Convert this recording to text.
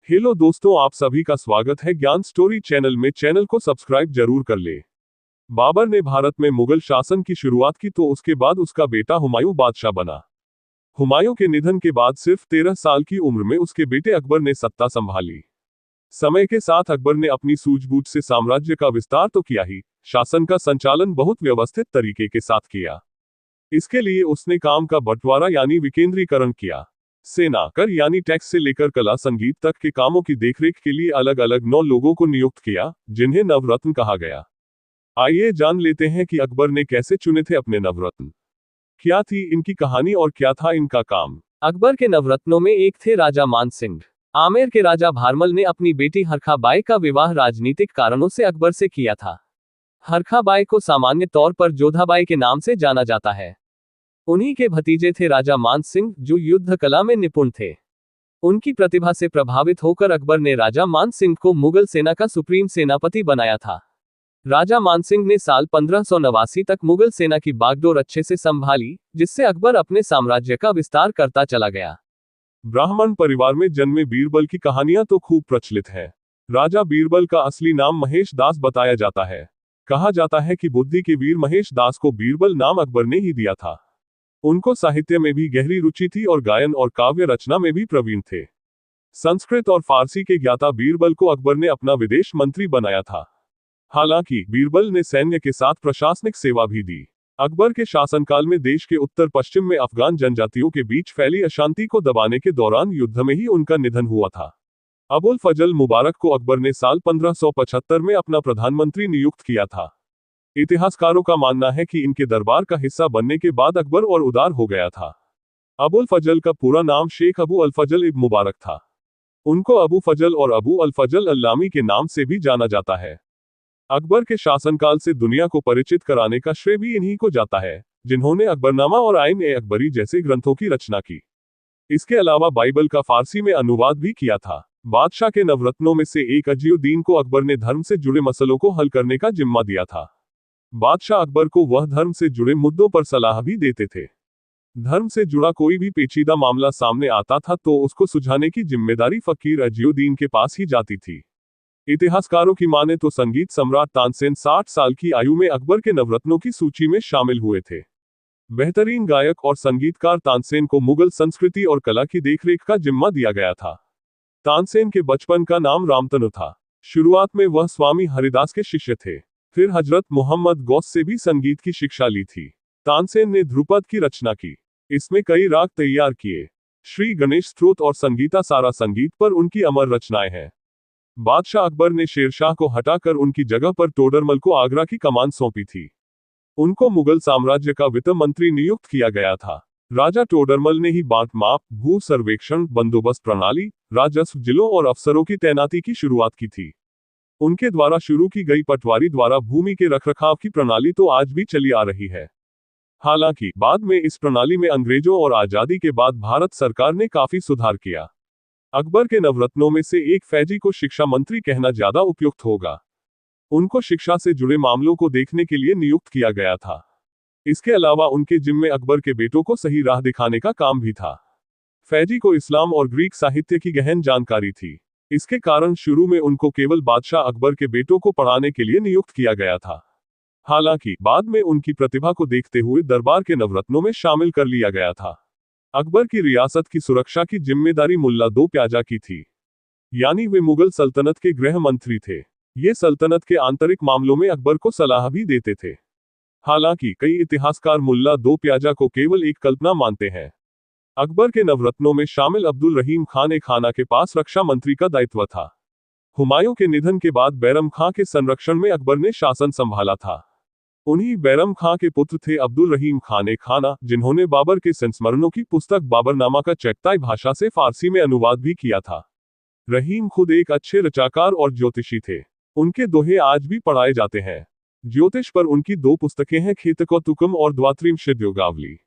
Hello दोस्तों, आप सभी का स्वागत है ज्ञान स्टोरी चैनल में। चैनल को सब्सक्राइब जरूर कर ले। बाबर ने भारत में मुगल शासन की शुरुआत की तो उसके बाद उसका बेटा हुमायूं बादशाह बना। हुमायूं के निधन के बाद सिर्फ 13 साल की उम्र में उसके बेटे अकबर ने सत्ता संभाली। समय के साथ अकबर ने अपनी सूझबूझ से साम्राज्य का विस्तार तो किया ही, शासन का संचालन बहुत व्यवस्थित तरीके के साथ किया। इसके लिए उसने काम का बंटवारा यानी विकेंद्रीकरण किया। सेना, कर यानी टैक्स से लेकर कला संगीत तक के कामों की देखरेख के लिए अलग अलग 9 लोगों को नियुक्त किया, जिन्हें नवरत्न कहा गया। आइए जान लेते हैं कि अकबर ने कैसे चुने थे अपने नवरत्न, क्या थी इनकी कहानी और क्या था इनका काम। अकबर के नवरत्नों में एक थे राजा मान सिंह। आमेर के राजा भारमल ने अपनी बेटी हरखा बाई का विवाह राजनीतिक कारणों से अकबर से किया था। हरखा बाई को सामान्य तौर पर जोधाबाई के नाम से जाना जाता है। उन्हीं के भतीजे थे राजा मान सिंह, जो युद्ध कला में निपुण थे। उनकी प्रतिभा से प्रभावित होकर अकबर ने राजा मान सिंह को मुगल सेना का सुप्रीम सेनापति बनाया था। राजा मान सिंह ने साल 1589 तक मुगल सेना की बागडोर अच्छे से संभाली, जिससे अकबर अपने साम्राज्य का विस्तार करता चला गया। ब्राह्मण परिवार में जन्मे बीरबल की कहानियां तो खूब प्रचलित है। राजा बीरबल का असली नाम महेश दास बताया जाता है। कहा जाता है कि बुद्धि के वीर महेश दास को बीरबल नाम अकबर ने ही दिया था। उनको साहित्य में भी गहरी रुचि थी और गायन और काव्य रचना में भी प्रवीण थे। संस्कृत और फारसी के ज्ञाता बीरबल को अकबर ने अपना विदेश मंत्री बनाया था। हालांकि बीरबल ने सैन्य के साथ प्रशासनिक सेवा भी दी। अकबर के शासनकाल में देश के उत्तर पश्चिम में अफगान जनजातियों के बीच फैली अशांति को दबाने के दौरान युद्ध में ही उनका निधन हुआ था। अबुल फजल मुबारक को अकबर ने साल 1575 में अपना प्रधानमंत्री नियुक्त किया था। इतिहासकारों का मानना है कि इनके दरबार का हिस्सा बनने के बाद अकबर और उदार हो गया था। अबुल फजल का पूरा नाम शेख अबू अल फजल इब्न मुबारक था। उनको अबू फजल और अबू अल फजल अल्लामी के नाम से भी जाना जाता है। अकबर के शासनकाल से दुनिया को परिचित कराने का श्रेय भी इन्हीं को जाता है, जिन्होंने अकबरनामा और आइन-ए-अकबरी जैसे ग्रंथों की रचना की। इसके अलावा बाइबल का फारसी में अनुवाद भी किया था। बादशाह के नवरत्नों में से एक अजीउद्दीन को अकबर ने धर्म से जुड़े मसलों को हल करने का जिम्मा दिया था। बादशाह अकबर को वह धर्म से जुड़े मुद्दों पर सलाह भी देते थे। धर्म से जुड़ा कोई भी पेचीदा मामला सामने आता था तो उसको सुलझाने की जिम्मेदारी फकीर अजीउद्दीन के पास ही जाती थी। इतिहासकारों की माने तो संगीत सम्राट तानसेन 60 साल की आयु में अकबर के नवरत्नों की सूची में शामिल हुए थे। बेहतरीन गायक और संगीतकार तानसेन को मुगल संस्कृति और कला की देखरेख का जिम्मा दिया गया था। तानसेन के बचपन का नाम रामतनु था। शुरुआत में वह स्वामी हरिदास के शिष्य थे, फिर हजरत मोहम्मद गौस से भी संगीत की शिक्षा ली थी। तानसेन ने ध्रुपद की रचना की। इसमें कई राग तैयार किए। श्री गणेश स्तोत्र और संगीता सारा संगीत पर उनकी अमर रचनाएं हैं। बादशाह अकबर ने शेरशाह को हटाकर उनकी जगह पर टोडरमल को आगरा की कमान सौंपी थी। उनको मुगल साम्राज्य का वित्त मंत्री नियुक्त किया गया था। राजा टोडरमल ने ही बांट माप, भू सर्वेक्षण, बंदोबस्त प्रणाली, राजस्व, जिलों और अफसरों की तैनाती की शुरुआत की थी। उनके द्वारा शुरू की गई पटवारी द्वारा भूमि के रखरखाव की प्रणाली तो आज भी चली आ रही है। हालांकि बाद में इस प्रणाली में अंग्रेजों और आजादी के बाद भारत सरकार ने काफी सुधार किया। अकबर के नवरत्नों में से एक फैजी को शिक्षा मंत्री कहना ज्यादा उपयुक्त होगा। उनको शिक्षा से जुड़े मामलों को देखने के लिए नियुक्त किया गया था। इसके अलावा उनके जिम्मे अकबर के बेटों को सही राह दिखाने का काम भी था। फैजी को इस्लाम और ग्रीक साहित्य की गहन जानकारी थी। इसके कारण शुरू में उनको केवल बादशाह अकबर के बेटों को पढ़ाने के लिए नियुक्त किया गया था। हालांकि बाद में उनकी प्रतिभा को देखते हुए दरबार के नवरत्नों में शामिल कर लिया गया था। अकबर की रियासत की सुरक्षा की जिम्मेदारी मुल्ला दो प्याजा की थी, यानी वे मुगल सल्तनत के गृह मंत्री थे। ये सल्तनत के आंतरिक मामलों में अकबर को सलाह भी देते थे। हालांकि कई इतिहासकार मुल्ला दो प्याजा को केवल एक कल्पना मानते हैं। अकबर के नवरत्नों में शामिल अब्दुल रहीम खान ए खाना के पास रक्षा मंत्री का दायित्व था। हुमायूं के निधन के बाद बैरम खां के संरक्षण में अकबर ने शासन संभाला था। उन्हीं बैरम खां के पुत्र थे अब्दुल रहीम खान ए खाना, जिन्होंने बाबर के संस्मरणों की पुस्तक बाबरनामा का चगताई भाषा से फारसी में अनुवाद भी किया था। रहीम खुद एक अच्छे रचाकार और ज्योतिषी थे। उनके दोहे आज भी पढ़ाए जाते हैं। ज्योतिष पर उनकी 2 पुस्तकें हैं, खेतको तुकम और द्वात्रिम शिद्योगावली।